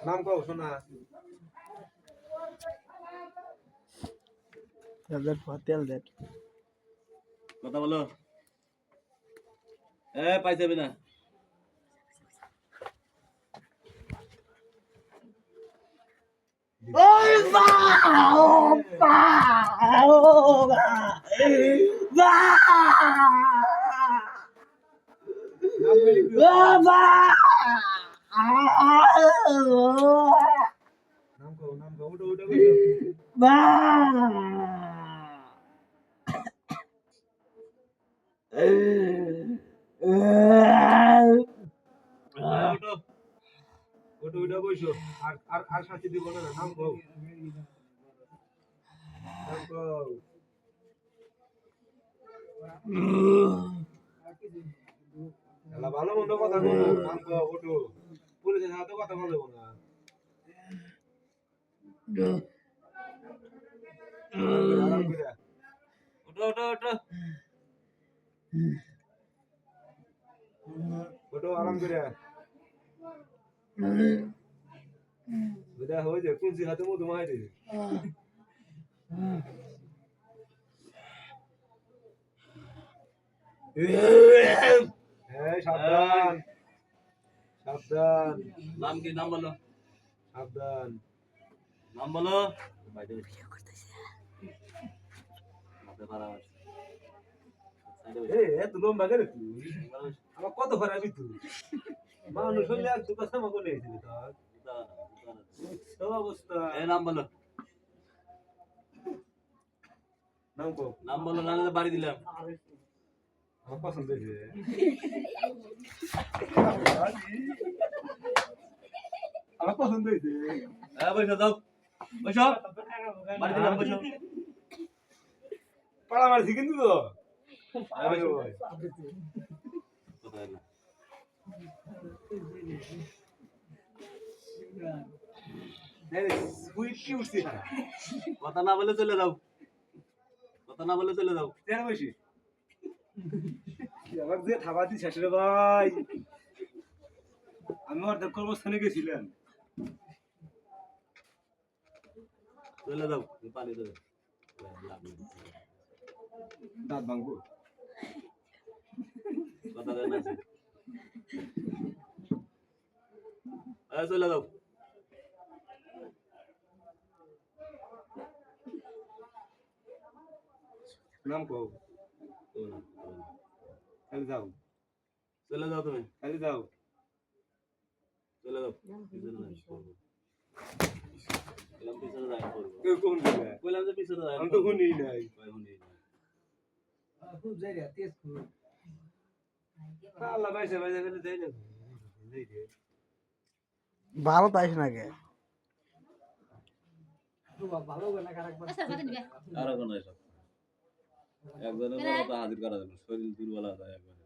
নাম কও শোনা তেল দেট কথা বলো পাইছে না ওই বা ও বা ও বা বা ও বা নাম কও ওটা ওটা কইছো বা ওটো ওটা ওটা কইছো আর আর আর শাস্তি দিব না নাম কও নাম কও এলা ভালো মন্দ কথা কও নাম কও ওটো পুলিশের সাথে কথা বলবো না আরাম করে ওটো ওটো ওটো ওটো আরাম করে বুঝা হয়ে যায় কুলসি হাতে মধু মাইরে হ্যাঁ সাবধান সাবধান নাম কি নাম বলো সাবধান নাম বলো বাইরে মাথা মারা এ এত লম্বা করে তুই আমার কত খারাপই তুই মানুষ হইলে আর দুটো সামা করে এসেছিলি তোর সব অবস্থা নাম বলো নাম কো নাম বলো নাহলে বাড়ি দিলাম আমার পছন্দ হয়েছে আমার পছন্দ হয়েছে বসো দাও বসো বাড়ি দিলাম বসো পাড়া মারছি কিন্তু তো কথা না বলে চলে যাও কথা না বলে চলে যাও আমার যে থাবা দিস রে ভাই আমি অর্ধেক কর্মস্থানে গেছিলাম চলে যাও পানি দেবে দাঁত ভাঙবো কথা দেয় না চলে যাও নাম কও খালি যাও চলে যাও তুমি খালি যাও চলে যাও পিছনে যাই করবো কেউ কোন দিবে বললাম যে পিছনে যাই আমি তো শুনি নাই খুব জায়গা তেজ খুব আল্লাহ বাইসে বাইসে গেলে দেয় না ভালো তাইস না কে ভালো না আর কোনো এসব একজনের হাজির করা যাবে শরীর দুর্বল আছে একবার